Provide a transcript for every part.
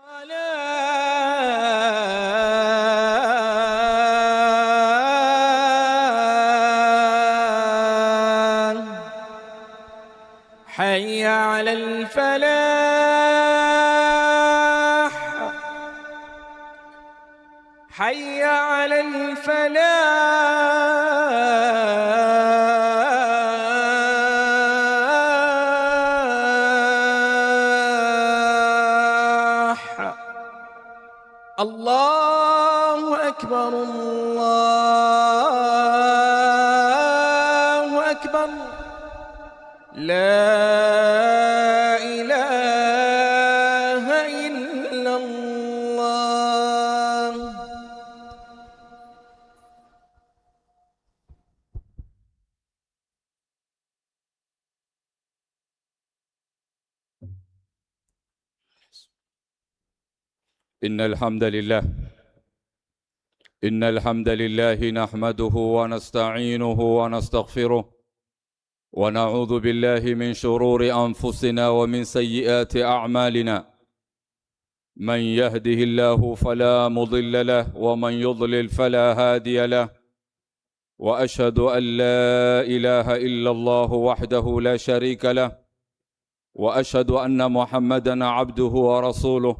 حي على الفلاح حي على الفلاح. الله أكبر الله أكبر لا إله إلا الله. إن الحمد لله نحمده ونستعينه ونستغفره ونعوذ بالله من شرور أنفسنا ومن سيئات أعمالنا. من يهده الله فلا مضل له ومن يضلل فلا هادي له، وأشهد أن لا إله إلا الله وحده لا شريك له، وأشهد أن محمدًا عبده ورسوله.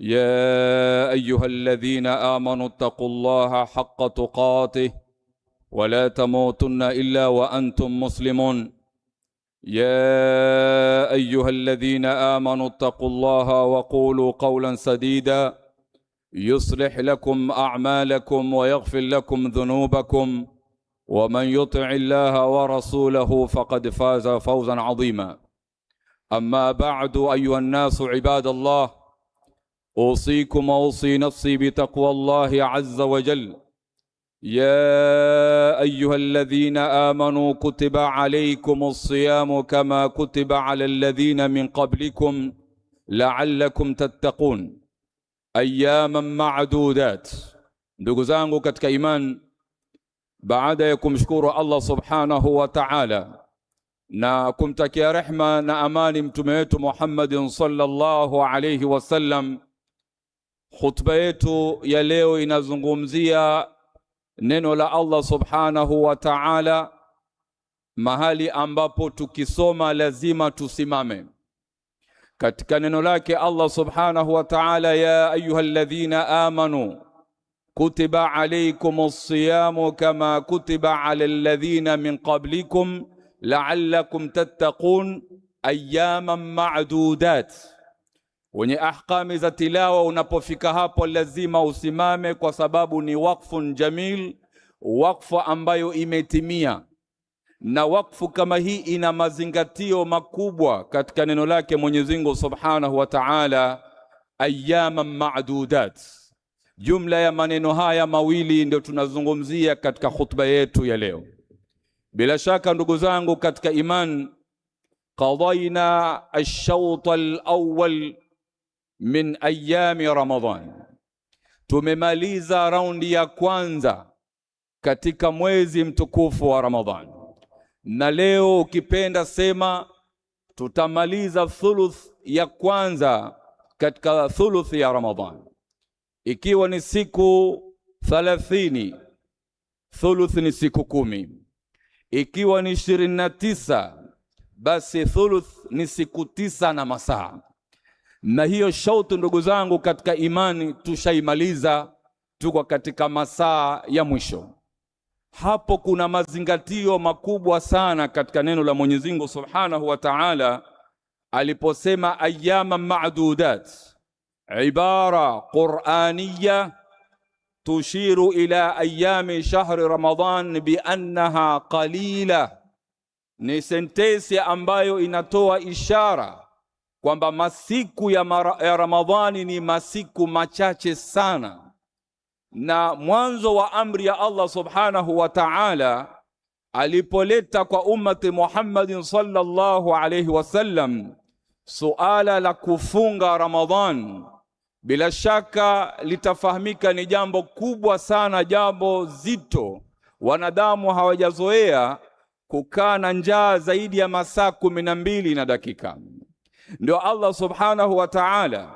يا أيها الذين آمنوا اتقوا الله حق تقاته ولا تموتن إلا وأنتم مسلمون. يا أيها الذين آمنوا اتقوا الله وقولوا قولا سديدا يصلح لكم أعمالكم ويغفر لكم ذنوبكم، ومن يطع الله ورسوله فقد فاز فوزا عظيما. أما بعد، أيها الناس عباد الله، أوصيكم وأوصي نفسي بتقوى الله عز وجل. يا أيها الذين آمنوا كتب عليكم الصيام كما كتب على الذين من قبلكم لعلكم تتقون أياما معدودات. Ndugu zangu katika iman, baada ya kumshukuru Allah subhanahu wa ta'ala na kumtakia rehma na amani mtume wetu Muhammadin sallallahu alayhi wasallam, khutba yetu ya leo inazungumzia neno la Allah subhanahu wa ta'ala, mahali ambapo tukisoma lazima tusimame. Katika neno lake Allah subhanahu wa ta'ala, ya ayyuhalladhina amanu kutiba alaykumus siyamu kama kutiba alal ladhina min qablikum la'allakum tattaqun ayyaman ma'dudat. Wenye ahkami za tilawa, unapofika hapo lazima usimame, kwa sababu ni wakfun jamil, wakfu ambayo imetimia. Na wakfu kama hii ina mazingatio makubwa katika neno lake Mwenyezi Mungu Subhanahu wa Ta'ala, ayyaman ma'dudat. Jumla ya maneno haya mawili ndio tunazungumzia katika khutba yetu ya leo. Bila shaka ndugu zangu katika iman, qadayna ash-shawt al-awwal min ayami Ramadhan. Tumemaliza raundi ya kwanza katika mwezi mtukufu wa Ramadhan, na leo ukipenda sema tutamaliza thuluth ya kwanza katika thuluth ya Ramadhan, ikiwa ni siku 30, thuluth ni siku 10. Ikiwa ni 29, basi thuluth ni siku 9 na masaa. Na hiyo shautu ndugu zangu katika imani tushaimaliza, tuko katika masaa ya mwisho. Hapo kuna mazingatio makubwa sana katika neno la Mwenyezi Mungu Subhanahu wa Ta'ala aliposema ayyama ma'dudat, ibara qur'aniyya tushiru ila ayami shahri Ramadhan bi annaha qalila. Ni sentensi ambayo inatoa ishara kwamba masiku ya Ramadhani ni masiku machache sana. Na mwanzo wa amri ya Allah subhanahu wa ta'ala alipoleta kwa ummati Muhammadin sallallahu alayhi wasallam suala la kufunga Ramadhan, bila shaka litafahamika ni jambo kubwa sana, jambo zito. Wanadamu hawajazoea kukaa na njaa zaidi ya masaa 12 na dakika. Ndio Allah subhanahu wa ta'ala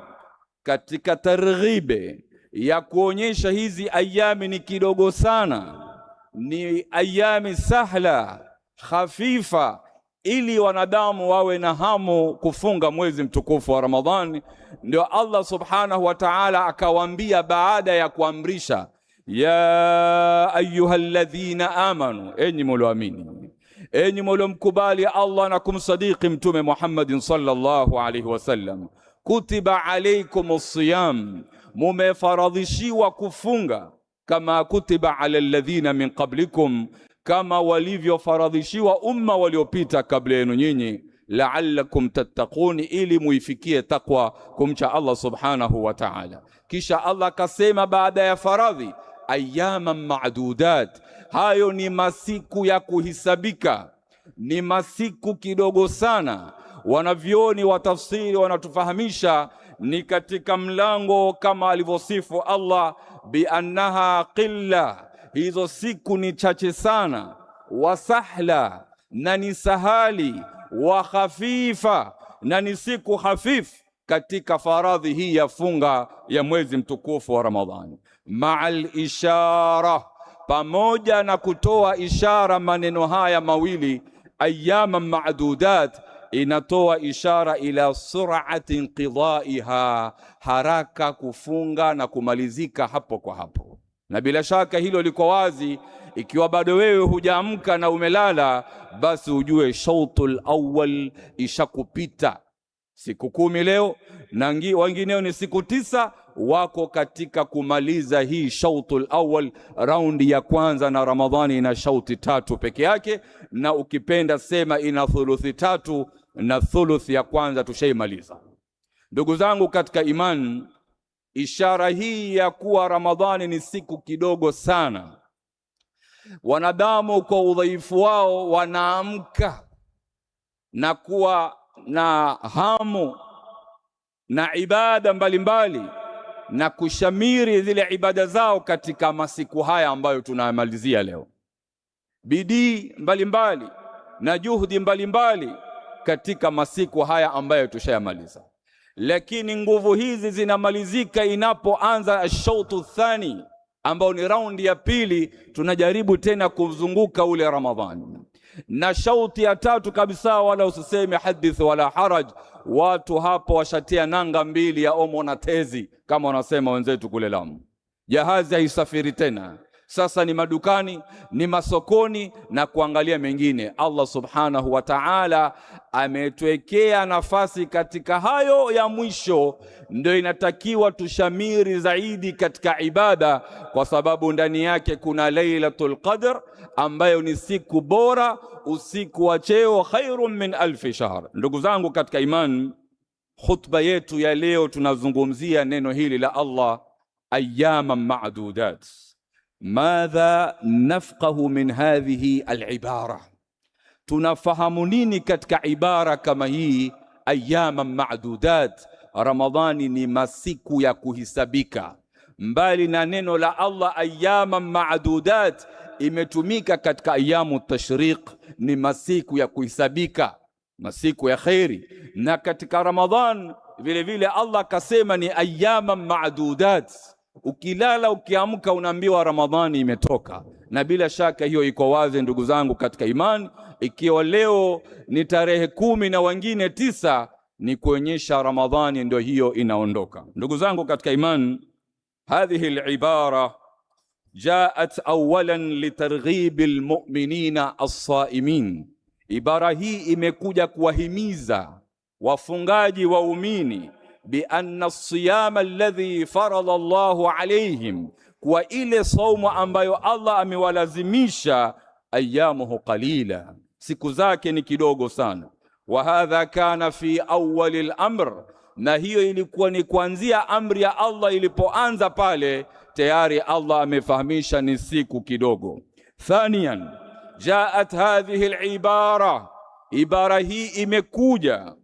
katika targhibe ya kuonyesha hizi ayami ni kidogo sana, ni ayami sahla khafifa, ili wanadamu wawe na hamu kufunga mwezi mtukufu wa Ramadhani. Ndio Allah subhanahu wa ta'ala akawaambia baada ya kuamrisha, ya ayyuhalladhina amanu, enyi mlioamini, enyi mliomkubali Allah na kumsadiki Mtume Muhammadin sallallahu alaihi wasallam, kutiba alaykumus siyam, mumefaradhishiwa kufunga, kama kutiba ala alladhina min qablikum, kama walivyofaradhishiwa umma waliopita kabla yenu nyinyi, la'allakum tattaqun, ili muifikie takwa, kumcha Allah subhanahu wa ta'ala. Kisha Allah kasema baada ya faradhi, ayyaman ma'dudat, hayo ni masiku ya kuhisabika, ni masiku kidogo sana. Wanavyoni wa tafsiri wanatufahamisha ni katika mlango kama alivyosifu Allah bi annaha qilla, hizo siku ni chache sana, wa sahla, na ni sahali, wa khafifa, na ni siku hafifu katika faradhi hii ya funga ya mwezi mtukufu wa Ramadhani. Ma'al ishara, pamoja na kutoa ishara maneno haya mawili ayyaman ma'dudat, inatoa ishara ila sur'ati inqidaiha, haraka kufunga na kumalizika hapo kwa hapo. Na bila shaka hilo liko wazi. Ikiwa bado wewe hujaamka na umelala, basi ujue shautul awwal ishakupita. Siku 10 leo na wengineo ni siku 9, wako katika kumaliza hii shautul awwal, raundi ya kwanza. Na Ramadhani ina shauti 3 peke yake, na ukipenda sema ina thuluthi 3, na thuluthi ya kwanza tushaimaliza. Ndugu zangu katika imani, ishara hii ya kuwa Ramadhani ni siku kidogo sana, wanadamu kwa udhaifu wao wanaamka na kuwa na hamu na ibada mbalimbali na kushamiri zile ibada zao katika masiku haya ambayo tunamalizia leo. Bidii mbalimbali na juhudi mbalimbali katika masiku haya ambayo tushayamaliza. Lakini nguvu hizi zinamalizika inapoanza ashautu thani, ambao ni raundi ya pili. Tunajaribu tena kuzunguka ule Ramadhani, na shauti ya 3 kabisa, wala usiseme hadith wala haraj. Watu hapo washatia nanga 2 ya omo na tezi, kama wanasema wenzetu kule Lamu. Jahazi haisafiri tena, sasa ni madukani, ni masokoni na kuangalia mengine. Allah subhanahu wa ta'ala ametuwekea nafasi katika hayo ya mwisho, ndio inatakiwa tushamiri zaidi katika ibada, kwa sababu ndani yake kuna Lailatul Qadr ambayo ni siku bora, usiku wa cheo, khairun min 1000 shahr. Ndugu zangu katika imani, khutba yetu ya leo tunazungumzia neno hili la Allah, ayyaman ma'dudat. Madha nafqahu min hadhihi al-ibara, tunafahamu nini katika ibara kama hii ayyaman ma'dudat? Ramadhani ni masiku ya kuhisabika. Mbali na neno la Allah ayyaman ma'dudat, imetumika katika ayamu tashriq, ni masiku ya kuhisabika, masiku ya khairi. Na katika Ramadhan vile vile Allah kasema ni ayyaman ma'dudat. Ukilala ukiamka unaambiwa Ramadhani imetoka. Na bila shaka hiyo iko wazi ndugu zangu katika imani. Ikiwa leo ni tarehe 10 na wengine 9, ni kuonyesha Ramadhani ndio hiyo inaondoka. Ndugu zangu katika imani, hadhihi al-ibara jaat awalan litarghib almu'minina as-saimin. Ibara hii imekuja kuwahimiza wafungaji waumini bi anna as-siyama alladhi farada Allahu alayhim, kwa ile saumu ambayo Allah amewalazimisha, ayamuhu qalila, siku zake ni kidogo sana. Wa hadha kana fi awwal al-amr, na hiyo ilikuwa ni kuanzia amri ya Allah ilipoanza pale, tayari Allah amefahamisha ni siku kidogo. Thaniyan, jaat hadhihi al-ibara, ibara hii imekuja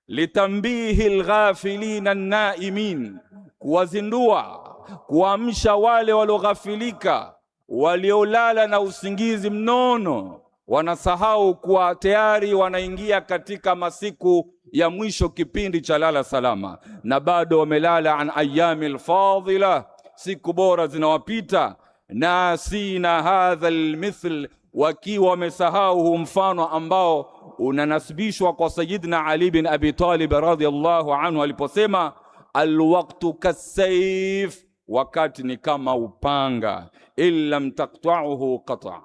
litambihi al-ghafilina an-naimin, kuwazindua, kuamsha wale walioghafilika, waliolala na usingizi mnono, wanasahau kuwa tayari wanaingia katika masiku ya mwisho kipindi cha lala salama, na bado wamelala an ayyamil fadila, siku bora zinawapita. Nasina hadha almithl, wakiwa wamesahau mfano ambao unanasibishwa kwa Sayyidina Ali bin Abi Talib radhiyallahu anhu aliposema alwaqtu kasayf, wakati ni kama upanga, illam taqta'uhu qata',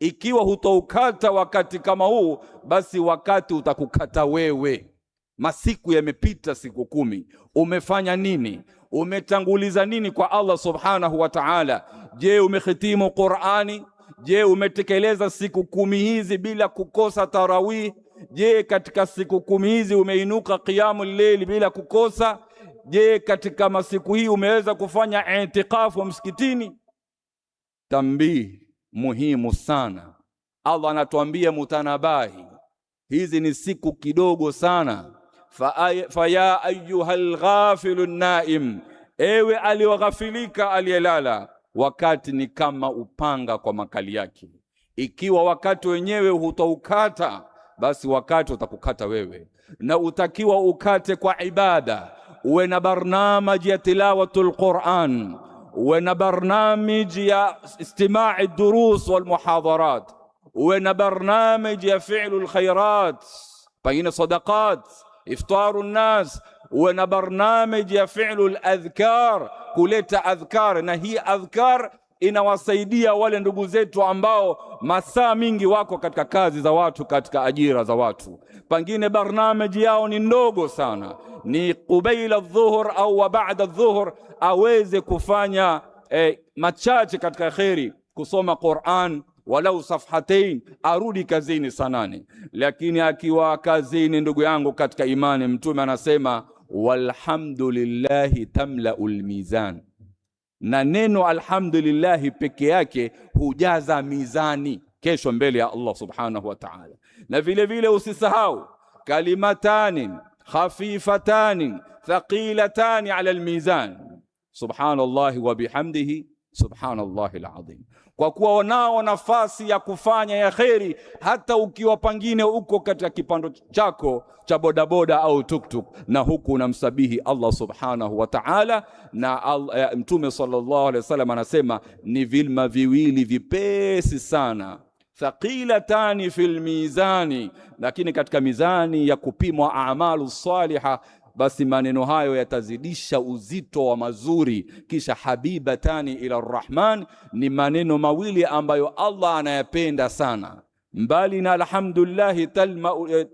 ikiwa hutoukata wakati kama huu, basi wakati utakukata wewe. Masiku yamepita, siku 10, umefanya nini? Umetanguliza nini kwa Allah subhanahu wa ta'ala? Je, umehitimu Qur'ani? Je, umetekeleza siku 10 hizi bila kukosa tarawih? Je, katika siku 10 hizi umeinuka qiyamul layl bila kukosa? Je, katika masiku hii umeweza kufanya i'tikafu msikitini? Tambii muhimu sana. Allah anatuambia mutanabahi, hizi ni siku kidogo sana. Fa ya ayyuhal ghafilun naim, ewe aliyoghafilika aliyelala, wakati ni kama upanga kwa makali yake. Ikiwa wakati wenyewe hutoukata, basi wakati utakukata wewe. Na utakiwa ukate kwa ibada, uwe na barnamiji ya tilawatul Qur'an, uwe na barnamiji ya istima'i durus wal muhadharat, uwe na barnamiji ya fi'lul khairat, pengine sadaqat, iftaru nnas, uwe na barnamiji ya fi'lul adhkar, kuleta adhkar. Na hii adhkar inawasaidia wale ndugu zetu ambao masaa mingi wako katika kazi za watu, katika ajira za watu, pengine barnamiji yao ni ndogo sana, ni qubaila adh-dhuhr au ba'da adh-dhuhr, aweze kufanya machache katika khairi, kusoma Qur'an walau safhatain, arudi kazini saa 8. Lakini akiwa kazini, ndugu yangu katika imani, Mtume anasema walhamdulillahi tamla'ul mizan, na neno alhamdulillah peke yake hujaza mizani kesho mbele ya Allah subhanahu wa ta'ala. Na vile vile usisahau kalimatani khafifatani thaqilatani ala almizan, subhanallahi wa bihamdihi subhanallahi alazim. Kwa kuwa wanao nafasi ya kufanya ya kheri, hata ukiwa pangine uko katika kipando chako cha bodaboda au tuktuk, na huku unamsabihi Allah subhanahu wa ta'ala. Na Mtume sallallahu alaihi wasallam anasema ni vilma viwili vipesi sana, thaqilatani fil mizani, lakini katika mizani ya kupimwa a'malu salihah, basi maneno hayo yatazidisha uzito wa mazuri. Kisha habibatani ila rahman, ni maneno mawili ambayo Allah anayapenda sana, mbali na alhamdulillah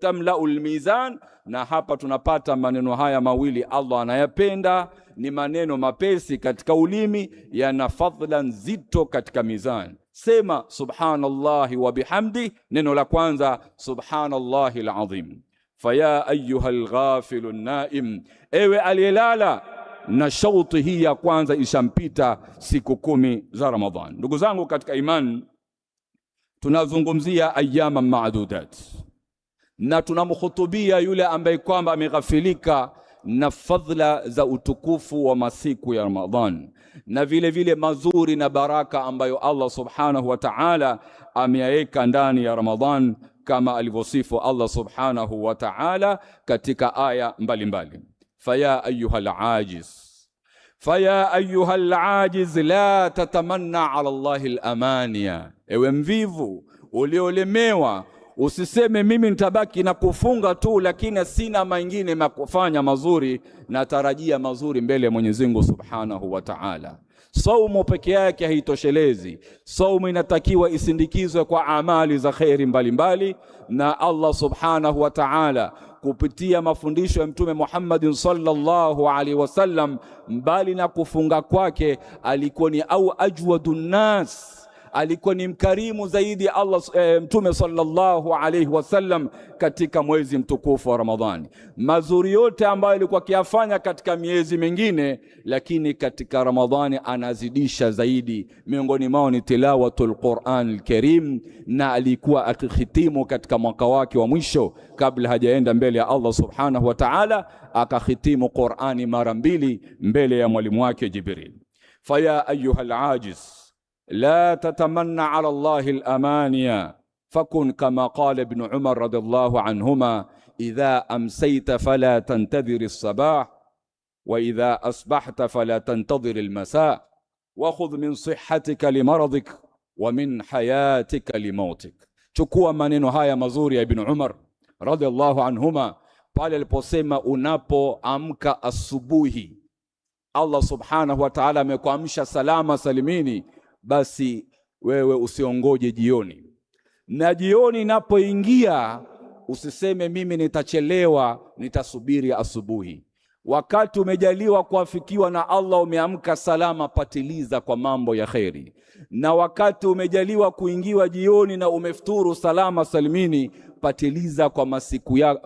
tamla'ul mizan. Na hapa tunapata maneno haya mawili Allah anayapenda, ni maneno mapesi katika ulimi, yana fadhila nzito katika mizani. Sema subhanallahi wa bihamdi, neno la kwanza subhanallahi alazim. Faya ayyuhal ghafilun naim, ewe aliyelala. Na shauti hii ya kwanza ishampita siku 10 za Ramadhan. Ndugu zangu katika imani, tunazungumzia ayyama ma'dudat, na tunamkhutubia yule ambaye kwamba ameghafilika na fadhila za utukufu wa masiku ya Ramadhan, na vile vile mazuri na baraka ambayo Allah subhanahu wa ta'ala ameyaweka ndani ya Ramadhan, kama alivyosifu Allah subhanahu wa ta'ala katika aya mbalimbali. Faya ayyuhal ajiz, faya ayyuhal ajiz la tatamanna ala Allahi al-amaniya, ewe mvivu uliolemewa, usiseme mimi nitabaki na kufunga tu, lakini sina mengine makufanya mazuri, na tarajia mazuri mbele ya Mwenyezi Mungu subhanahu wa ta'ala. Saumu peke yake haitoshelezi. Saumu inatakiwa isindikizwe kwa amali za khairi mbalimbali, na Allah subhanahu wa ta'ala kupitia mafundisho ya Mtume Muhammad sallallahu alaihi wasallam, mbali na kufunga kwake, alikuwa ni au ajwadun nas, alikuwa ni mkarimu zaidi Allah Mtume sallallahu alaihi wasallam katika mwezi mtukufu wa Ramadhani. Mazuri yote ambayo alikuwa akiyafanya katika miezi mingine, lakini katika Ramadhani anazidisha zaidi. Miongoni mwao ni tilawatul Qur'an al-Karim, na alikuwa akihitimu katika mwaka wake wa mwisho kabla hajaenda mbele ya Allah subhanahu wa ta'ala, akahitimu Qur'ani mara 2 mbele ya mwalimu wake Jibril. Faya ayyuhal ajiz la tatamanna ala Allahi al-amaniya fakun kama qala ibn Umar radiyallahu anhuma idha amsayta fala tantadhir as-sabah wa idha asbahta fala tantadhir al-masa wa khudh min sihhatika limaradik wa min hayatika limautik. Chukua maneno haya mazuri ya Ibn Umar radhiallahu anhuma pale aliposema, unapoamka asubuhi Allah subhanahu wa ta'ala amekuamsha salama salimini, basi wewe usiongoje jioni, na jioni inapoingia usiseme mimi nitachelewa, nitasubiri asubuhi. Wakati umejaliwa kuafikiwa na Allah, umeamka salama, patiliza kwa mambo ya kheri. Na wakati umejaliwa kuingiwa jioni na umefuturu salama salimini, patiliza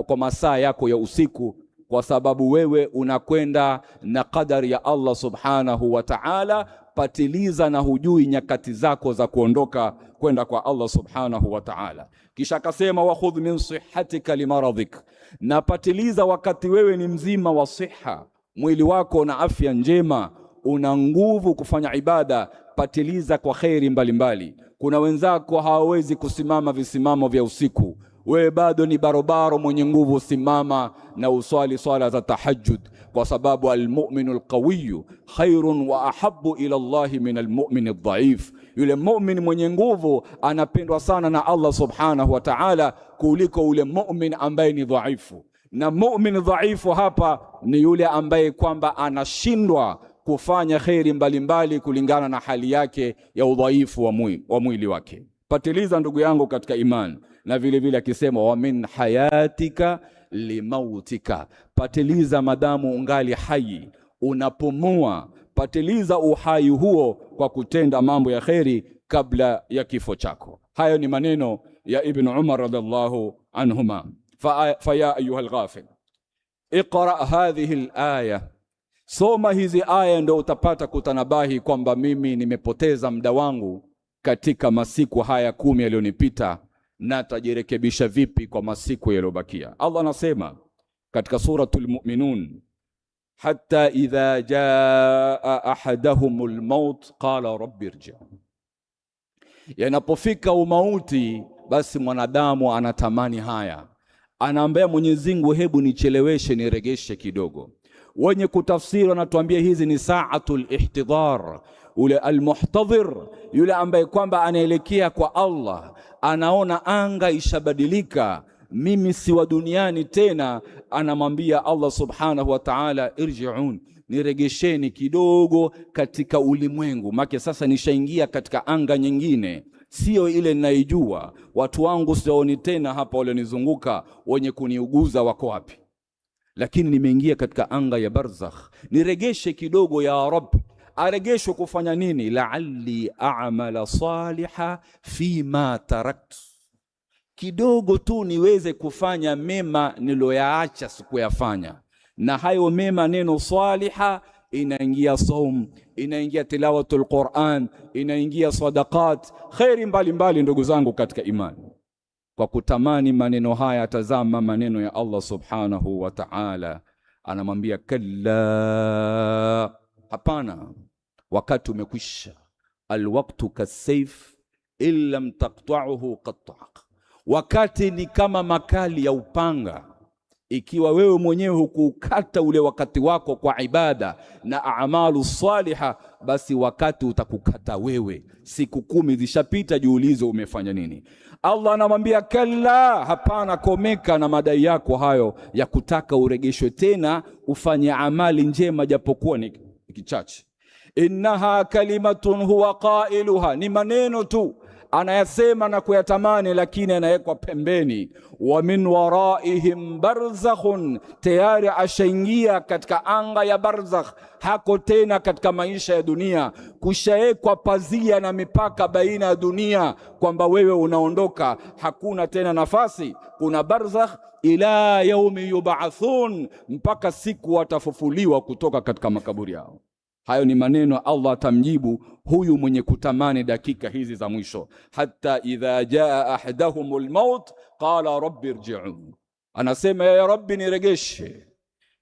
kwa masaa yako ya usiku, kwa sababu wewe unakwenda na qadari ya Allah subhanahu wa ta'ala. Patiliza na hujui nyakati zako za kuondoka kwenda kwa Allah subhanahu wa ta'ala. Kisha akasema, wa khudh min sihhatika limaradhik, na patiliza wakati wewe ni mzima wa siha, mwili wako na afya njema, una nguvu kufanya ibada, patiliza kwa khairi mbalimbali. Kuna wenzako hawawezi kusimama visimamo vya usiku, wewe bado ni barobaro mwenye nguvu, simama na uswali swala za tahajjud, kwa sababu almu'minu alqawiyyu khairun wa ahabbu ila Allah min almu'min adh-dha'if. Yule mu'min mwenye nguvu anapendwa sana na Allah subhanahu wa ta'ala kuliko ule mu'min ambaye ni dhaifu. Na mu'min dhaifu hapa ni yule ambaye kwamba anashindwa kufanya khairi mbalimbali kulingana na hali yake ya udhaifu wa mwili wake. Patiliza ndugu yangu katika imani. Na vile vile akisema, wa min hayatika limautika, patiliza madamu ungali hai, unapumua, patiliza uhai huo kwa kutenda mambo ya kheri kabla ya kifo chako. Hayo ni maneno ya Ibn Umar radhiallahu anhuma. Fa ya ayuha alghafil, iqra hadhihi alaya, soma hizi aya ndio utapata kutanabahi kwamba mimi nimepoteza muda wangu katika masiku haya 10 yaliyonipita, na tajirekebisha vipi kwa masiku yaliyobakia. Allah anasema katika suratul Mu'minun, hatta idha jaa ahadahumul maut qala rabbi irji', yanapofika umauti basi mwanadamu anatamani haya, anaambia Mwenyezi Mungu, hebu nicheleweshe, niregeshe kidogo. Wenye kutafsiri wanatuambia hizi ni saatul ihtidhar. Ule almuhtadhir, yule ambaye kwamba anaelekea kwa Allah, anaona anga ishabadilika, mimi si wa duniani tena, anamwambia Allah subhanahu wa ta'ala, irji'un, niregesheni kidogo katika ulimwengu, maana sasa nishaingia katika anga nyingine, sio ile ninaijua. Watu wangu sioni tena hapa, wale nizunguka wenye kuniuguza wako wapi, lakini nimeingia katika anga ya barzakh, niregeshe kidogo ya Rabb. Aregeshwe kufanya nini? La'alli a'mala saliha fima tarakt, kidogo tu niweze kufanya mema niloyaacha sikuyafanya. Na hayo mema, neno saliha, inaingia saum, inaingia tilawatul Qur'an, inaingia sadaqat, khairi mbalimbali. Ndugu zangu katika imani, kwa kutamani maneno haya, tazama maneno ya Allah subhanahu wa ta'ala, anamwambia kalla, hapana, wakati umekwisha. Alwaqtu kasayf illam taqta'uhu qatta'ak, wakati ni kama makali ya upanga, ikiwa wewe mwenyewe hukukata ule wakati wako kwa ibada na a'malu saliha, basi wakati utakukata wewe. Siku 10 zishapita, jiulize umefanya nini. Allah anamwambia kalla, hapana, komeka na madai yako hayo ya kutaka uregeshwe tena ufanye amali njema japokuwa ni kichache. Innaha kalimatun huwa qailuha, ni maneno tu anayasema na kuyatamani, lakini anawekwa pembeni. Wa min waraihim barzakhun, tayari ashaingia katika anga ya barzakh, hako tena katika maisha ya dunia. Kushawekwa pazia na mipaka baina ya dunia, kwamba wewe unaondoka, hakuna tena nafasi. Kuna barzakh ila yaumi yub'athun, mpaka siku watafufuliwa kutoka katika makaburi yao. Hayo ni maneno Allah atamjibu huyu mwenye kutamani dakika hizi za mwisho. Hatta idha jaa ahadahumul maut qala rabbi irji'un, anasema ya Rabbi,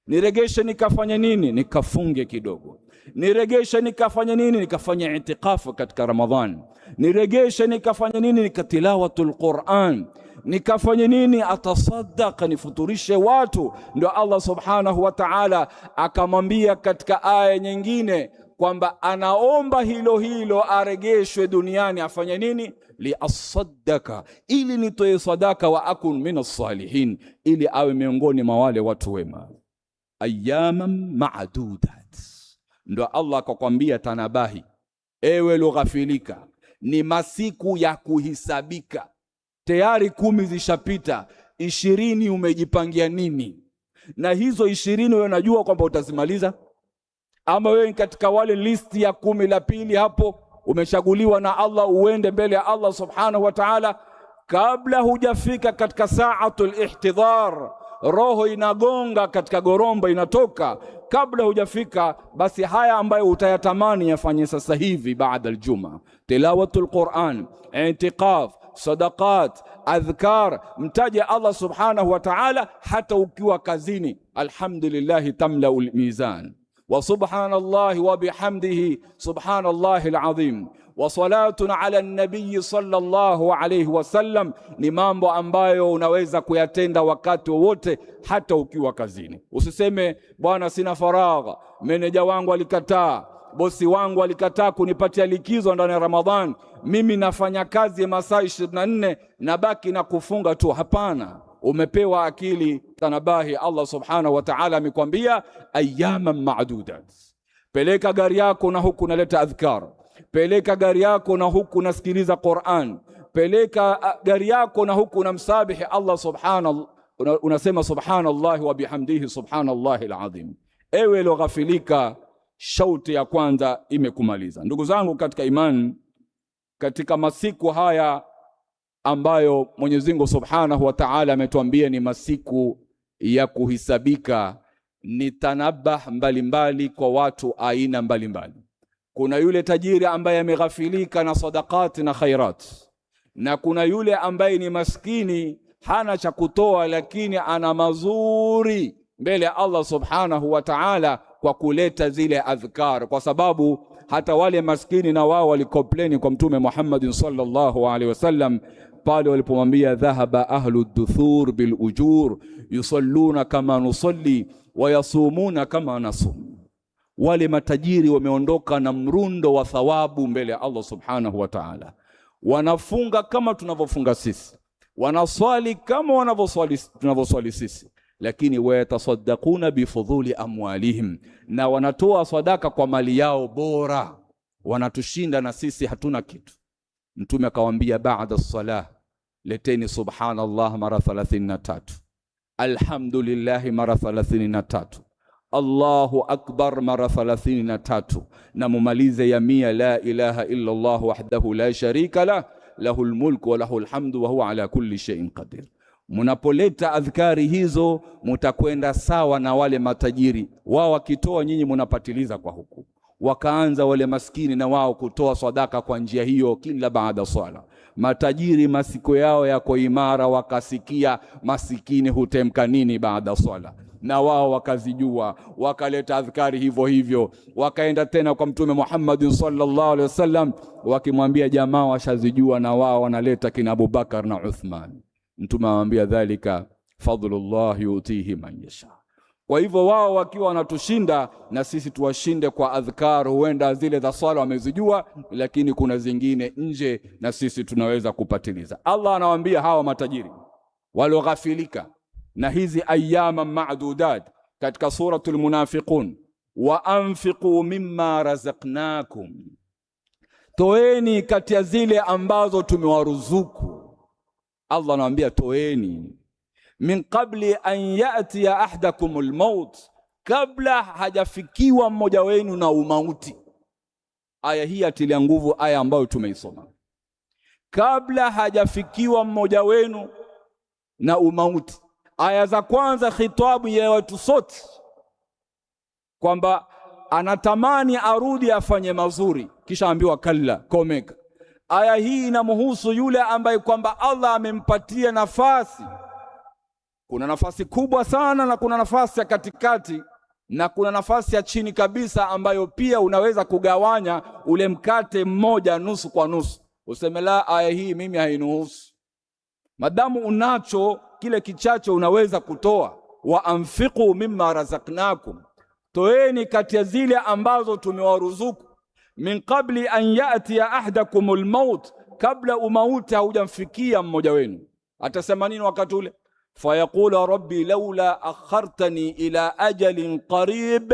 niregeshe nikafanya nini? Nikafunge kidogo. Niregeshe nikafanya nini? Nikafanya itikafu katika Ramadhan. Niregeshe nikafanya nini? Nikatilawatul Qur'an. nikafanye nini? Atasaddaqa, nifuturishe watu. Ndio Allah subhanahu wa ta'ala akamwambia katika aya nyingine kwamba anaomba hilo aregeshwe duniani, afanye nini? Liasaddaka, ili nitoe sadaka, wa akun minas salihin, ili awe miongoni mwa wale watu wema. Ayyaman ma'dudat, ndio Allah akakwambia tanabahi, ewe lughafilika, ni masiku ya kuhisabika. Tayari 10 zishapita, 20 umejipangia nini? Na hizo 20 wewe unajua kwamba utazimaliza? Ama wewe katika wale listi ya 10 la pili hapo umechaguliwa na Allah uende mbele ya Allah subhanahu wa ta'ala? Kabla hujafika katika saatul ihtidhar, roho inagonga katika goromba inatoka, kabla hujafika, basi haya ambayo utayatamani yafanye sasa hivi baada aljuma: tilawatul Qur'an, i'tikaf, sadaqat, adhkar, mtaje Allah subhanahu wa ta'ala hata ukiwa kazini. Alhamdulillah tamlaul mizan, wa subhanallahi wa bihamdihi subhanallahi alazim, wa salatun ala nabii sallallahu alayhi wasallam. Ni mambo ambayo unaweza kuyatenda wakati wowote hata ukiwa kazini. Usiseme bwana sina faragha, meneja wangu alikataa, bosi wangu alikataa kunipatia likizo ndani ya Ramadhan, mimi nafanya kazi ya masaa 24 na baki na kufunga tu. Hapana, umepewa akili. Tanabahi, Allah subhanahu wa ta'ala amekwambia ayyaman ma'dudat. Peleka gari yako na huku naleta adhkar, peleka gari yako na huku nasikiliza Qur'an, peleka gari yako na huku namsabihi Allah subhanahu, unasema subhanallah wa bihamdihi subhanallahi alazim. Ewe loghafilika, shauti ya kwanza imekumaliza. Ndugu zangu katika imani, katika masiku haya ambayo Mwenyezi Mungu subhanahu wa ta'ala ametuambia ni masiku ya kuhisabika, ni tanabah mbalimbali kwa watu aina mbalimbali. Kuna yule tajiri ambaye ameghafilika na sadaqati na khairat, na kuna yule ambaye ni maskini hana cha kutoa, lakini ana mazuri mbele ya Allah subhanahu wa ta'ala kwa kuleta zile adhkar, kwa sababu hata wale maskini na wao walikomplaini kwa Mtume Muhammad sallallahu alaihi wasallam pale walipomwambia dhahaba ahlu duthur bil ujur yusalluna kama nusalli wa yasumuna kama nasum. Wale matajiri wameondoka na mrundo wa thawabu mbele ya Allah subhanahu wa ta'ala. Wanafunga kama tunavyofunga sisi, wanaswali kama tunavyoswali sisi, lakini wayatasaddaquna bifudhuli amwalihim, na wanatoa sadaka kwa mali yao bora. Wanatushinda na sisi hatuna kitu. Mtume akawaambia baada salah, leteni subhanallah mara 33, alhamdulillah mara 33, Allahu akbar mara 33, na mumalize ya 100 la ilaha illa Allah wahdahu la sharika lah, lahul mulku wa lahul hamdu wa huwa ala kulli shay'in qadir. Munapoleta adhkari hizo mutakwenda sawa na wale matajiri. Wao wakitoa, nyinyi munapatiliza kwa huku. Wakaanza wale maskini na wao kutoa sadaka kwa njia hiyo kila baada swala. Matajiri masiko yao yako imara, wakasikia masikini hutemka nini baada swala, na wao wakazijua, wakaleta adhkari hivyo hivyo. Wakaenda tena kwa Mtume Muhammad sallallahu alaihi wasallam wakimwambia jamaa washazijua, na wao wanaleta kina Abu Bakar na Uthman. Mtume amwambia dhalika fadlullah yutihi man yasha. Kwa hivyo wao wakiwa wanatushinda, na sisi tuwashinde kwa adhkar. Huenda zile za swala wamezijua, lakini kuna zingine nje na sisi tunaweza kupatiliza. Allah anawaambia hawa matajiri walioghafilika na hizi ayyama ma'dudat katika suratul Munafiqun, wa anfiqu mimma razaqnakum, toeni kati ya zile ambazo tumewaruzuku. Allah anawaambia toeni, min qabli an ya'ti ahadakumul maut, kabla hajafikiwa mmoja wenu na umauti. Aya hii atilia nguvu aya ambayo tumeisoma, kabla hajafikiwa mmoja wenu na umauti. Aya za kwanza khitabu ya watu sote kwamba anatamani arudi afanye mazuri, kisha ambiwa kalla komeka. Aya hii inamhusu yule ambaye kwamba Allah amempatia nafasi. Kuna nafasi kubwa sana, na kuna nafasi ya katikati, na kuna nafasi ya chini kabisa ambayo pia unaweza kugawanya ule mkate mmoja nusu kwa nusu. Useme la, aya hii mimi hainuhusu. Madamu unacho kile kichache unaweza kutoa. Wa anfiqu mimma razaqnakum, toeni kati ya zile ambazo tumewaruzuku. Min qabli an ya'ti ahadakumul maut, kabla umauti haujamfikia mmoja wenu. Atasema nini wakati ule? Fayaqula rabbi laula akhartani ila ajalin qarib,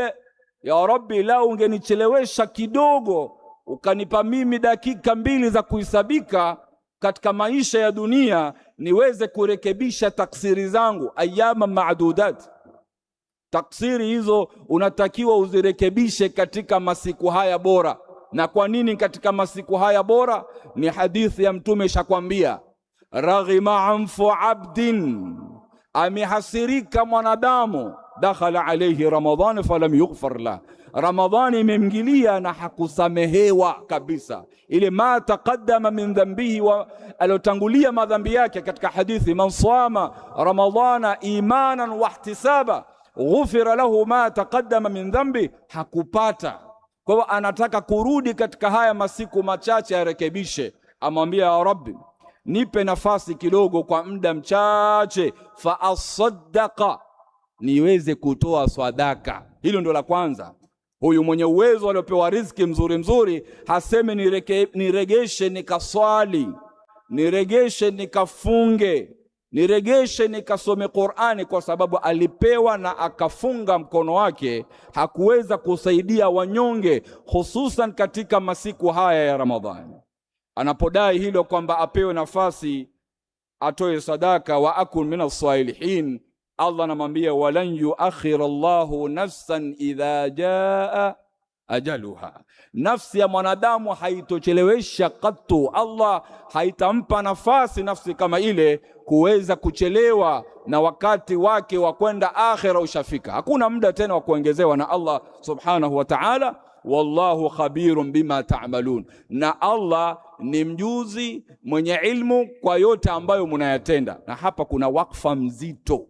ya rabbi lau ungenichelewesha kidogo ukanipa mimi dakika 2 za kuhisabika katika maisha ya dunia niweze kurekebisha taksiri zangu. Ayyama ma'dudat, taksiri hizo unatakiwa uzirekebishe katika masiku haya bora. Na kwa nini katika masiku haya bora? Ni hadithi ya Mtume shakwambia, raghima anfu abdin, amehasirika mwanadamu, dakhala alayhi ramadhan falam yughfar la, Ramadhani imemgilia na hakusamehewa kabisa ile ma taqaddama min dhanbihi, wa alotangulia madhambi yake. Katika hadithi, man sama ramadhana imanan wa ihtisaba ghufira lahu ma taqaddama min dhanbi, hakupata. Kwa hivyo anataka kurudi katika haya masiku machache arekebishe. Amwambia, ya Rabbi nipe nafasi kidogo kwa muda mchache, fa asaddaqa, niweze kutoa sadaka. Hilo ndio la kwanza. Huyu mwenye uwezo aliopewa riziki mzuri haseme niregeshe nikaswali, niregeshe nikafunge, niregeshe nikasome Qur'ani, kwa sababu alipewa na akafunga mkono wake, hakuweza kusaidia wanyonge, hususan katika masiku haya ya Ramadhani. Anapodai hilo kwamba apewe nafasi atoe sadaka, wa akun minas salihin, Allah anamwambia walan yuakhir Allahu nafsan idha jaa ajaluha, nafsi ya mwanadamu haitochelewesha katu. Allah haitampa nafasi nafsi kama ile kuweza kuchelewa na wakati wake wa kwenda akhira ushafika. Hakuna muda tena wa kuongezewa na Allah subhanahu wa ta'ala. Wallahu khabirun bima ta'malun, na Allah ni mjuzi mwenye ilmu kwa yote ambayo mnayatenda. Na hapa kuna wakfa mzito,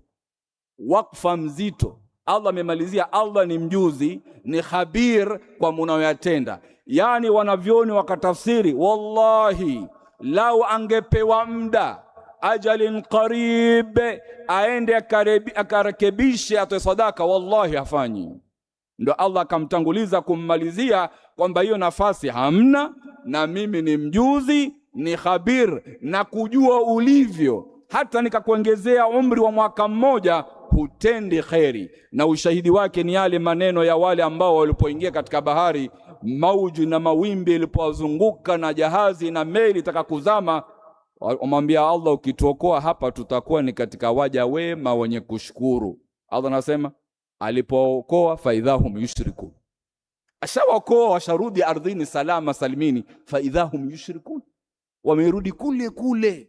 wakfa mzito. Allah amemalizia, Allah ni mjuzi, ni khabir kwa mnayoyatenda. Yani wanavyoni wakatafsiri, wallahi lau angepewa muda ajalin qarib, aende akarekebishe atoe sadaka, wallahi hafanyi. Ndio Allah akamtanguliza kummalizia kwamba hiyo nafasi hamna, na mimi ni mjuzi, ni khabir, na kujua ulivyo. Hata nikakuongezea umri wa mwaka mmoja, hutendi kheri. Na ushahidi wake ni yale maneno ya wale ambao walipoingia katika bahari, mauji na mawimbi ilipowazunguka na jahazi na meli itaka kuzama, wamwambia Allah, ukituokoa hapa tutakuwa ni katika waja wema wenye kushukuru. Allah anasema alipookoa faidhahum yushriku, ashawaokoa washarudi ardhini salama salimini, faidhahum yushriku, wamerudi kule kule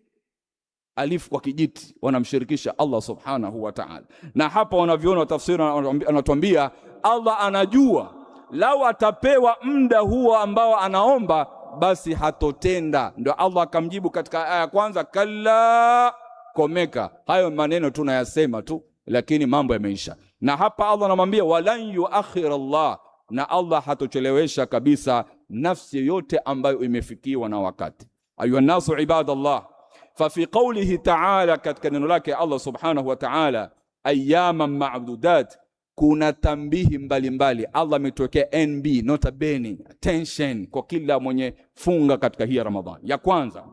alifu kwa kijiti, wanamshirikisha Allah subhanahu wa ta'ala. Na hapa wanaviona tafsiri, anatuambia Allah anajua lau atapewa muda huo ambao anaomba basi hatotenda. Ndio Allah akamjibu katika aya ya kwanza, kalla, komeka, hayo maneno tunayasema tu lakini mambo yameisha. Na hapa Allah anamwambia walan yuakhir Allah, na Allah hatochelewesha kabisa nafsi yote ambayo imefikiwa na wakati. Ayuha nasu ibadallah, fa fi qawlihi ta'ala, katika neno lake Allah subhanahu wa ta'ala, ayyaman ma'dudat, kuna tambihi mbalimbali. Allah ametokea NB, nota bene, attention kwa kila mwenye funga katika hii Ramadhani. Ya kwanza,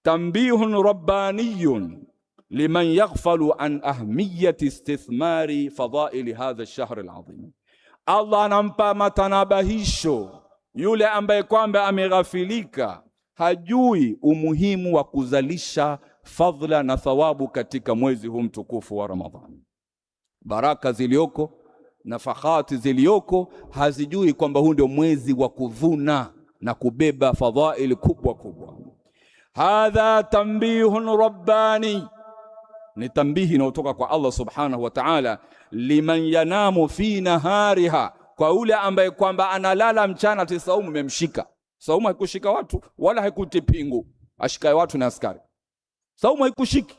tambihun rabbaniyun liman yaghfalu an ahmiyati istithmari fadaili hadha ash-shahr al-azim. Allah anampa matanabahisho yule ambaye kwamba ameghafilika, hajui umuhimu wa kuzalisha fadhila na thawabu katika mwezi huu mtukufu wa Ramadhani. Baraka zilioko na fakhati zilioko hazijui kwamba huu ndio mwezi wa kuvuna na kubeba fadhaili kubwa kubwa. Hadha tambihun rabbani, ni tambihi inayotoka kwa Allah subhanahu wa ta'ala, liman yanamu fi nahariha, kwa ule ambaye kwamba analala mchana, tisaumu imemshika. Saumu haikushika watu wala haikuti pingu, ashikaye watu na askari. Saumu haikushiki.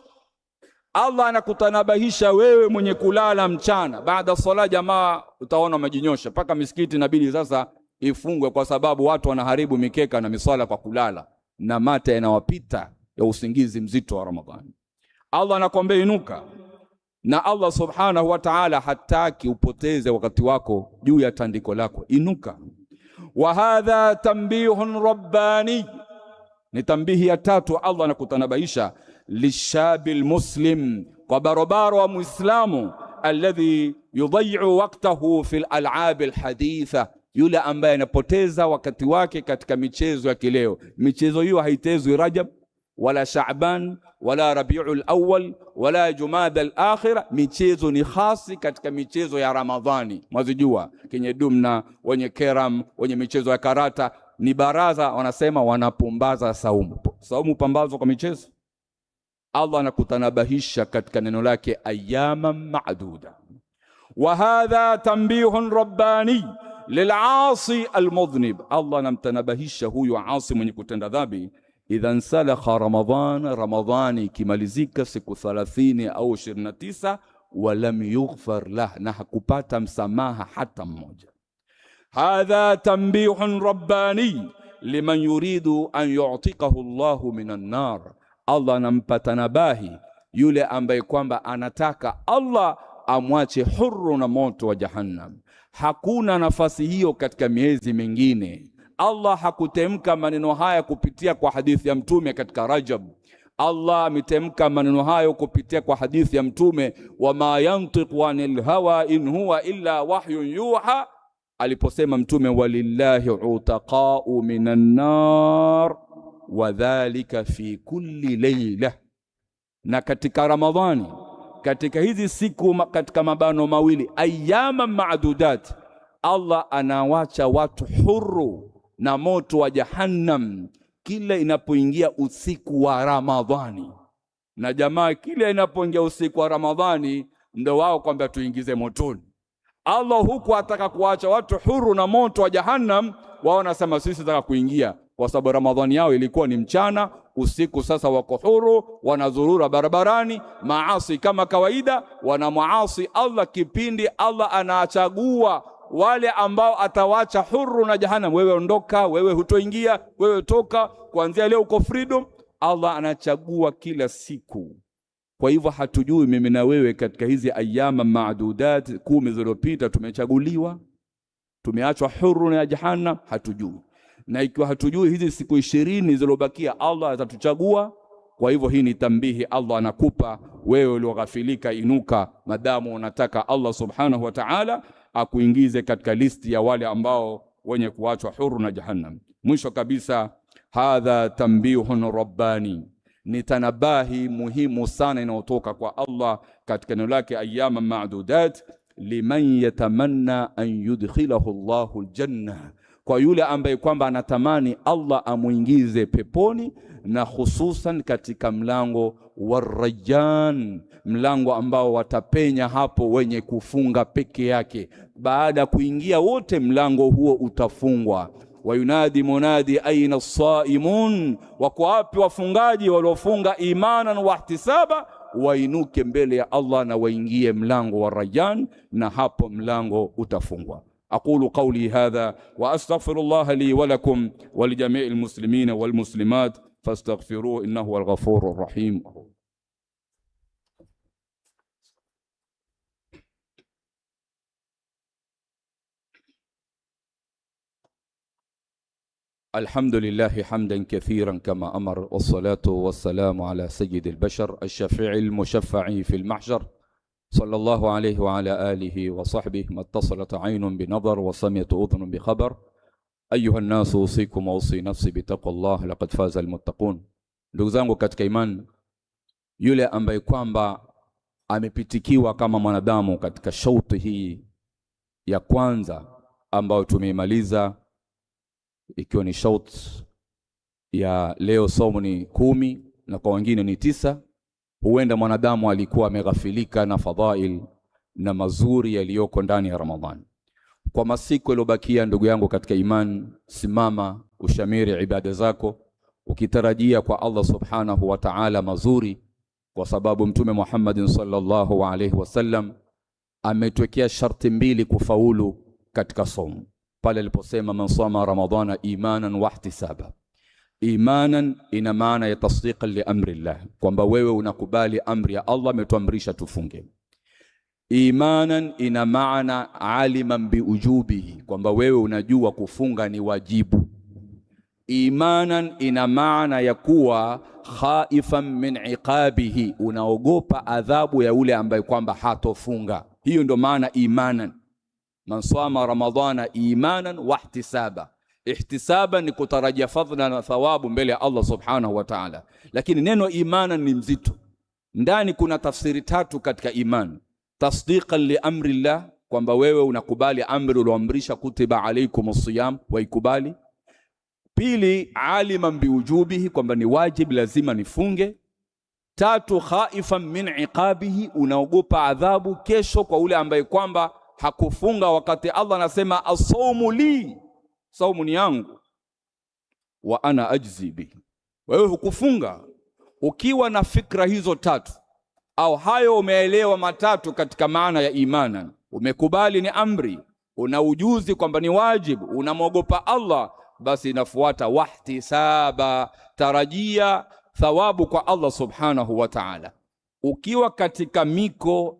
Allah anakutanabahisha wewe mwenye kulala mchana, baada sala jamaa utaona umejinyosha, paka misikiti inabidi sasa ifungwe kwa sababu watu wanaharibu mikeka na miswala kwa kulala, na mate yanawapita ya usingizi mzito wa Ramadhani. Allah anakuambia inuka, na Allah subhanahu wa ta'ala hataki upoteze wakati wako juu ya tandiko lako. Inuka. Wa hadha tanbihun rabbani, ni tambihi ya tatu Allah anakutanabaisha lishabil muslim, kwa barabara wa muislamu, alladhi yudhi'u waqtahu fil al'ab alhaditha, yule ambaye anapoteza wakati wake katika michezo ya kileo. Michezo hiyo haitezwi Rajab wala Shaaban wala Rabiul Awwal wala Jumada al-Akhira. Michezo ni khasi katika michezo ya Ramadhani. Mwazijua kenye dumna, wenye keram, wenye michezo ya karata, ni baraza wanasema wanapumbaza saumu. Saumu pambazo kwa michezo. Allah anakutanabahisha katika neno lake ayyama ma'duda. Wa hadha tanbihun rabbani lil'asi almudhnib, Allah anamtanabahisha huyu asi mwenye kutenda dhambi. Idha salakha Ramadhani kimalizika siku 30 au 29, walam yughfar lah, na hakupata msamaha hata mmoja. Hadha tanbihun rabbani liman yuridu an yu'tiqahu Allahu minan nar, Allah anampata nabahi yule ambaye kwamba anataka Allah amwache huru na moto wa jahannam. Hakuna nafasi hiyo katika miezi mingine. Allah hakutemka maneno haya kupitia kwa hadithi ya mtume katika Rajab. Allah ametemka maneno hayo kupitia kwa hadithi ya mtume, wama yantiqu anil hawa in huwa illa wahyun yuha, aliposema mtume walillahi utaqa'u minan nar wa dhalika fi kulli layla. Na katika Ramadhani, katika hizi siku katika mabano mawili ayyama ma'dudat, Allah anawacha watu huru na moto wa jahannam kila inapoingia usiku wa Ramadhani. Na jamaa, kila inapoingia usiku wa Ramadhani ndio wao kwamba tuingize motoni. Allah huku ataka kuacha watu huru na moto wa jahannam, wao wanasema sisi tunataka kuingia, kwa sababu Ramadhani yao ilikuwa ni mchana. Usiku sasa wako huru, wanazurura barabarani, maasi kama kawaida, wanamuasi Allah. Kipindi Allah anachagua wale ambao atawacha huru na jahannam, wewe ondoka, wewe hutoingia, wewe toka, kuanzia leo uko freedom. Allah anachagua kila siku. Kwa hivyo hatujui mimi na wewe katika hizi ayyama ma'dudat 10 zilizopita tumechaguliwa, tumeachwa huru na jahannam, hatujui. Na ikiwa hatujui hizi siku 20 zilizobakia Allah atatuchagua. Kwa hivyo hii ni tambihi Allah anakupa wewe ulioghafilika. Inuka, madamu unataka Allah subhanahu wa ta'ala akuingize katika listi ya wale ambao wenye kuachwa huru na jahannam. Mwisho kabisa, hadha tanbihun rabbani, ni tanabahi muhimu sana inayotoka kwa Allah katika neno lake ayyama ma'dudat, liman yatamanna an yudkhilahu Allahu aljanna, kwa yule ambaye kwamba anatamani Allah amuingize peponi, na hususan katika mlango wa Rayyan, mlango ambao watapenya hapo wenye kufunga peke yake. Baada ya kuingia wote, mlango huo utafungwa. Wayunadi munadi aina as-saimun, wako wapi wafungaji waliofunga imanan wa ihtisaba, wainuke mbele ya Allah na waingie mlango wa Rayyan, na hapo mlango utafungwa. أقول قولي هذا وأستغفر الله لي ولكم ولجميع المسلمين والمسلمات فاستغفروه إنه هو الغفور الرحيم. الحمد لله حمدا كثيرا كما أمر، والصلاة والسلام على سيد البشر الشفيع المشفع في المحشر، صلى الله عليه وعلى آله وصحبه. ما اتصلت عين بنظر وسمعت أذن بخبر. أيها الناس أوصيكم وأوصي نفسي بتقوى الله، لقد فاز المتقون. Ndugu zangu katika imani, yule ambaye kwamba amepitikiwa kama mwanadamu katika shauti hii ya kwanza ambayo tumeimaliza, ikiwa ni shauti ya leo, somo ni 10 na kwa wengine ni 9. Huenda mwanadamu alikuwa ameghafilika na fadhail na mazuri yaliyoko ndani ya Ramadhani. Kwa masiku yaliyobakia, ndugu yangu katika imani, simama ushamiri ibada zako ukitarajia kwa Allah subhanahu wa ta'ala mazuri, kwa sababu Mtume Muhammad sallallahu alaihi wasallam ametwekea sharti 2 kufaulu katika somo, pale aliposema man sama ramadhana imanan wa ihtisaba, Imanan ina maana ya tasdiqan li amri Allah, kwamba wewe unakubali amri ya Allah, ametuamrisha tufunge. Imanan ina maana aliman biujubihi, kwamba wewe unajua kufunga ni wajibu. Imanan ina maana ya kuwa khaifan min iqabihi, unaogopa adhabu ya ule ambaye kwamba hatofunga. Hiyo ndo maana imanan. Man sama ramadhana imanan wa ihtisaba. Ihtisaba ni kutarajia fadhila na thawabu mbele ya Allah subhanahu wa ta'ala, lakini neno imanan ni mzito. Ndani kuna tafsiri tatu katika iman. Tasdiqan li amri Allah, kwamba wewe unakubali amri ulioamrisha, kutiba alaykumus siyam, waikubali. Pili, aliman biwujubihi, kwamba ni wajib, lazima nifunge. Tatu, khaifan min iqabihi, unaogopa adhabu kesho kwa ule ambaye kwamba hakufunga, wakati Allah anasema as-sawmu li, saumu ni yangu, wa ana ajzi bihi. Wewe hukufunga. Ukiwa na fikra hizo tatu au hayo umeelewa matatu katika maana ya imana, umekubali ni amri, una ujuzi kwamba ni wajibu, unamwogopa Allah, basi inafuata wahtisaba, tarajia thawabu kwa Allah subhanahu wa ta'ala. Ukiwa katika miko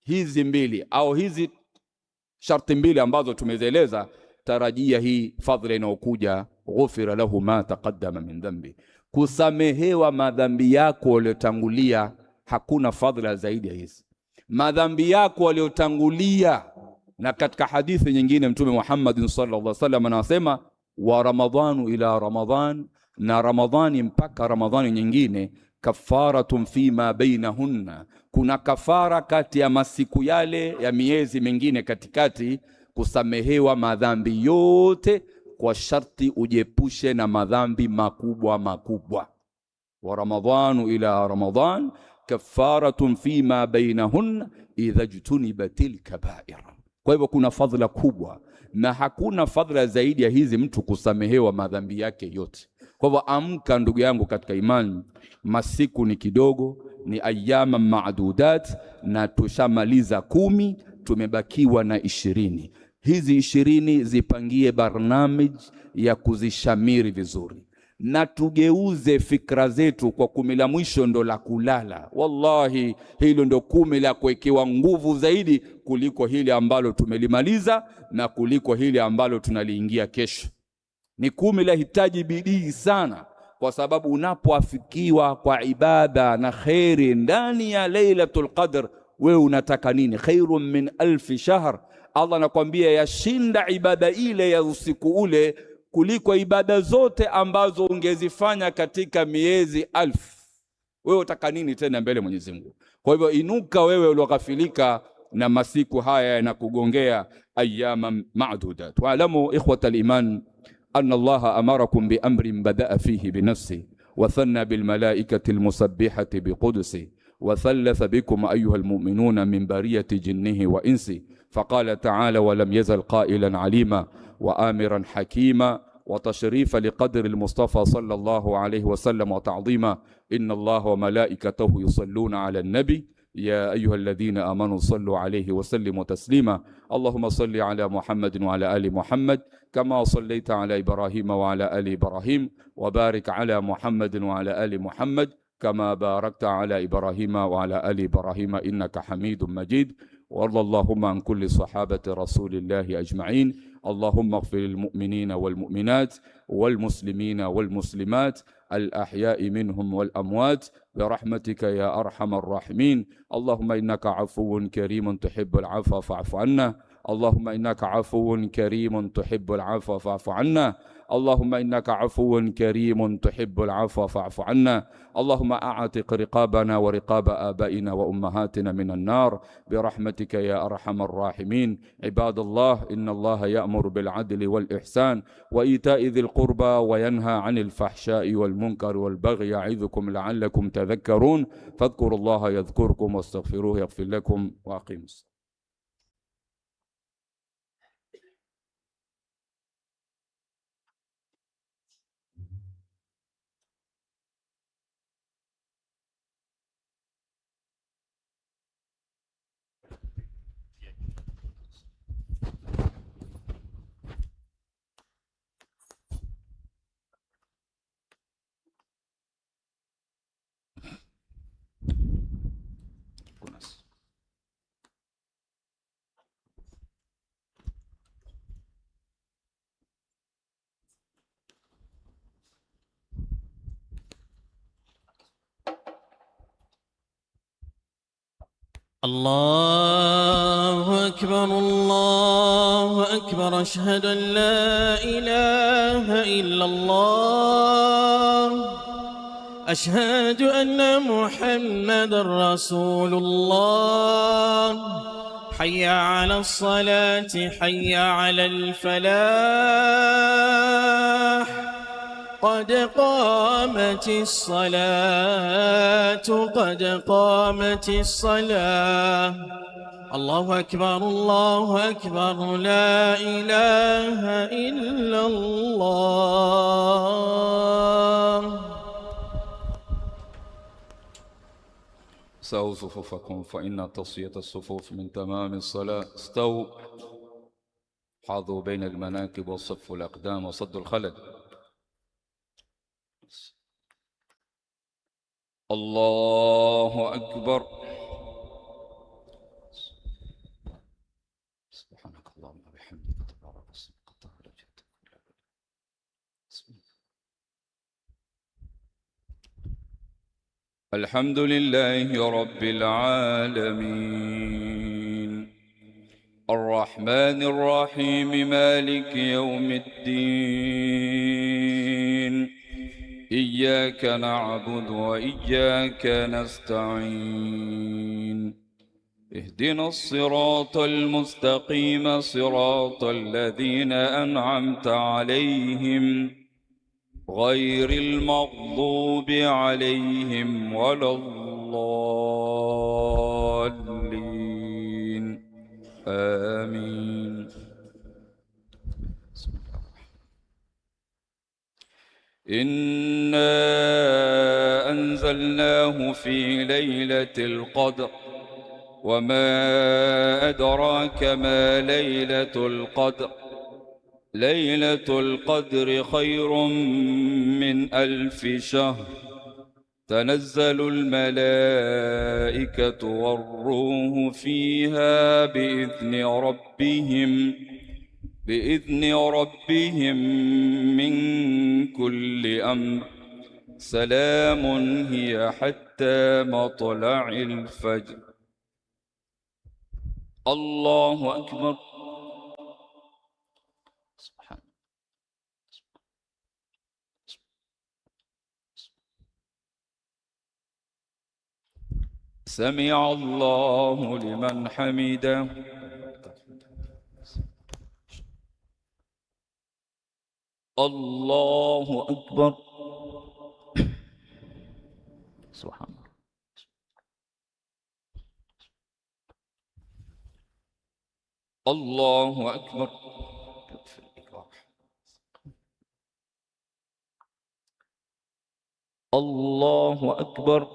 hizi mbili au hizi sharti mbili ambazo tumezieleza, tarajia hii fadhila inayokuja, ghufira lahu ma taqaddama min dhanbi, kusamehewa madhambi yako yaliyotangulia. Hakuna fadhila zaidi ya hizi madhambi yako yaliyotangulia. Na katika hadithi nyingine Mtume Muhammad sallallahu alaihi wasallam anasema, wa ramadhanu ila ramadhan, na ramadhani mpaka ramadhani nyingine, kafaratun fima bainahunna, kuna kafara kati ya masiku yale ya miezi mingine katikati, kusamehewa madhambi yote, kwa sharti ujepushe na madhambi makubwa makubwa. Wa ramadhanu ila ramadhan kafaratun fima bainahunna idha jtunibatil kabair. Kwa hivyo kuna fadhila kubwa, na hakuna fadhila zaidi ya hizi, mtu kusamehewa madhambi yake yote. Kwa hivyo amka ndugu yangu katika imani, masiku ni kidogo, ni ayyama ma'dudat, na tushamaliza 10, tumebakiwa na 20. Hizi 20 zipangie barnamij ya kuzishamiri vizuri, na tugeuze fikra zetu kwa 10 la mwisho ndo la kulala. Wallahi hilo ndo 10 la kuwekewa nguvu zaidi kuliko hili ambalo tumelimaliza na kuliko hili ambalo tunaliingia kesho. Ni 10 la hitaji bidii sana, kwa sababu unapoafikiwa kwa ibada na khairi ndani ya Lailatul Qadr, wewe unataka nini? Khairun min 1000 shahr. Allah anakuambia yashinda ibada ile ya usiku ule kuliko ibada zote ambazo ungezifanya katika miezi 1000. Wewe utaka nini tena mbele Mwenyezi Mungu? Kwa hivyo inuka wewe ulioghafilika na masiku haya yanakugongea, ayyama ma'dudat. Wa'lamu ikhwatal iman anna Allah amarakum bi amrin bada'a fihi bi nafsi wa thanna bil malaikati al musabbihati bi qudsi wa thalatha bikum ayyuha al mu'minuna min bariyati jinnihi wa insi. فقال تعالى ولم يزل قائلا عليما وآمرا حكيما وتشريفا لقدر المصطفى صلى الله عليه وسلم وتعظيما. إن الله وملائكته يصلون على النبي يا أيها الذين آمنوا صلوا عليه وسلموا تسليما. اللهم صل على محمد وعلى آل محمد كما صليت على إبراهيم وعلى آل إبراهيم، وبارك على محمد وعلى آل محمد كما باركت على إبراهيم وعلى آل إبراهيم إنك حميد مجيد. وارض اللهم عن كل صحابة رسول الله أجمعين. اللهم اغفر للمؤمنين والمؤمنات والمسلمين والمسلمات الأحياء منهم والأموات برحمتك يا أرحم الراحمين. اللهم إنك عفو كريم تحب العفو فاعف عنا. اللهم إنك عفو كريم تحب العفو فاعف عنا. اللهم إنك عفو كريم تحب العفو فاعف عنا. اللهم أعتق رقابنا ورقاب آبائنا وأمهاتنا من النار برحمتك يا أرحم الراحمين. عباد الله، إن الله يأمر بالعدل والإحسان وإيتاء ذي القربى وينهى عن الفحشاء والمنكر والبغي يعظكم لعلكم تذكرون. فاذكروا الله يذكركم واستغفروه يغفر لكم وأقيموا الصلاة. الله أكبر الله أكبر أشهد أن لا إله إلا الله أشهد أن محمد رسول الله حي على الصلاة حي على الفلاح قد قامت الصلاة قد قامت الصلاة الله أكبر الله أكبر لا إله إلا الله. سووا صفوفكم فإن تصفية الصفوف من تمام الصلاة. استووا حاذوا بين المناكب وصفوا الأقدام وصدوا الخلل. الله أكبر. سبحانك اللهم وبحمدك تبارك اسمك وتعالى جدك. الحمد لله رب العالمين الرحمن الرحيم مالك يوم الدين إياك نعبد وإياك نستعين اهدنا الصراط المستقيم صراط الذين أنعمت عليهم غير المغضوب عليهم ولا الضالين آمين. إنا أنزلناه في ليلة القدر وما أدراك ما ليلة القدر ليلة القدر خير من 1000 شهر تنزل الملائكة والروح فيها بإذن ربهم من كل أمر سلام هي حتى مطلع الفجر. الله أكبر. سمع الله لمن حمده. الله أكبر. سبحان الله. الله أكبر. الله أكبر.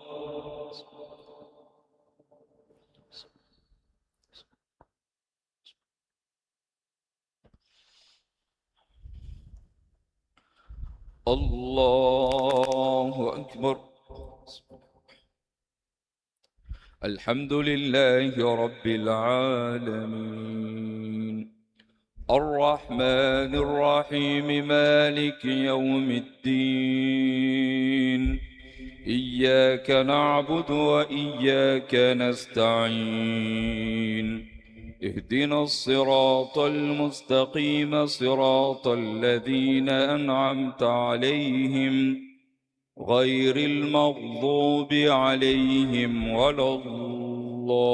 الله أكبر. الحمد لله رب العالمين الرحمن الرحيم مالك يوم الدين إياك نعبد وإياك نستعين اهدنا الصراط المستقيم صراط الذين أنعمت عليهم غير المغضوب عليهم ولا الضالين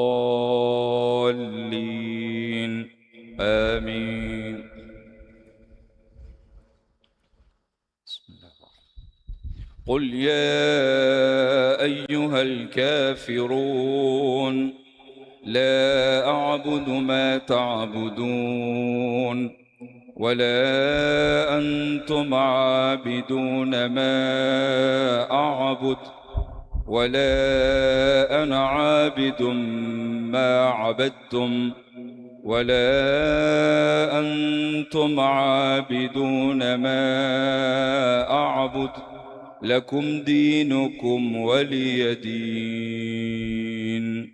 آمين. قل يا أيها الكافرون لا أعبد ما تعبدون ولا أنتم عابدون ما أعبد ولا أنا عابد ما عبدتم ولا أنتم عابدون ما أعبد لكم دينكم ولي دين.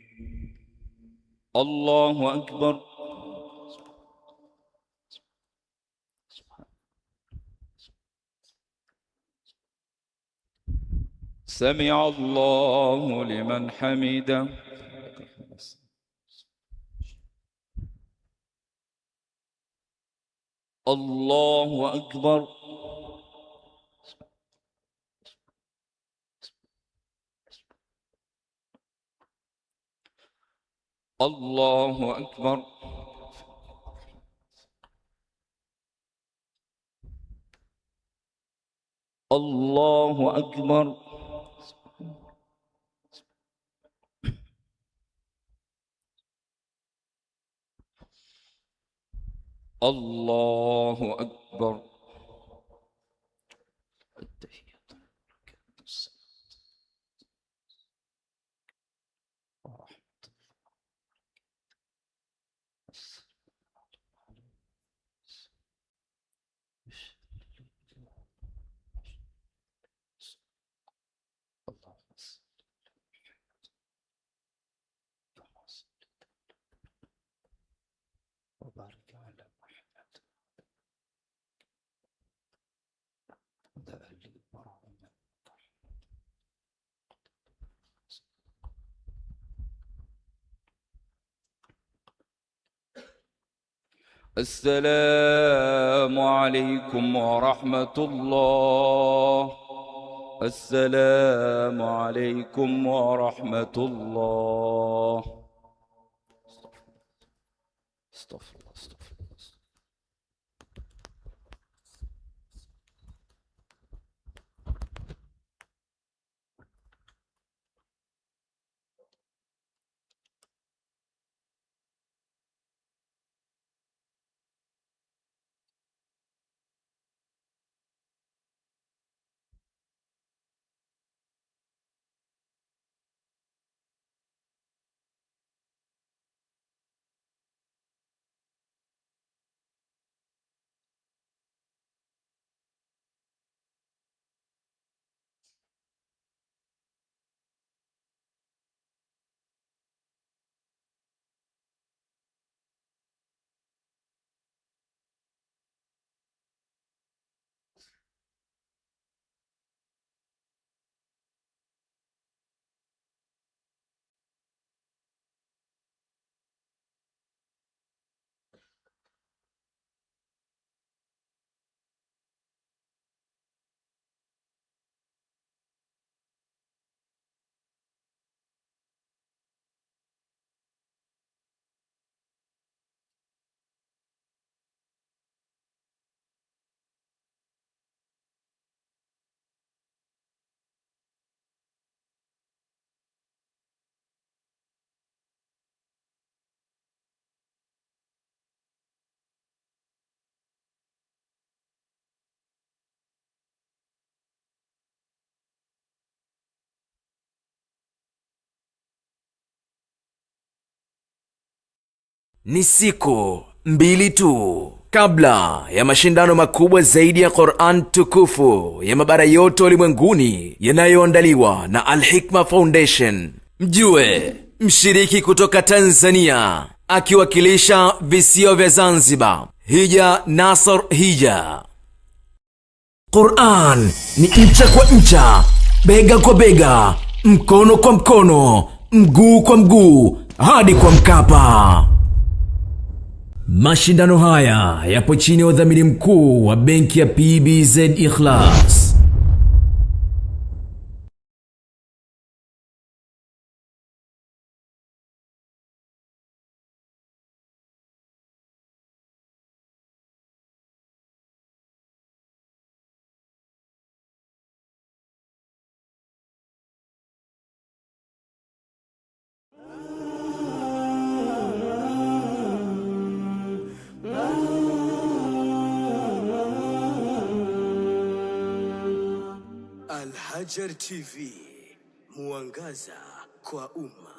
الله أكبر. سمع الله لمن حمده. الله أكبر. الله أكبر. الله أكبر. الله أكبر. وبارك على محمد وآل إبراهيم. السلام عليكم ورحمة الله. السلام عليكم ورحمة الله. استغفر الله استغفر الله. Ni siku 2 tu kabla ya mashindano makubwa zaidi ya Qur'an tukufu ya mabara yote ulimwenguni yanayoandaliwa na Al-Hikma Foundation. Mjue mshiriki kutoka Tanzania akiwakilisha visio vya Zanzibar, Hija Nasr Hija. Qur'an ni ncha kwa ncha, bega kwa bega, mkono kwa mkono, mguu kwa mguu, hadi kwa Mkapa. Mashindano haya yapo chini ya udhamini mkuu wa benki ya PBZ Ikhlas. Al Hajar TV, mwangaza kwa umma.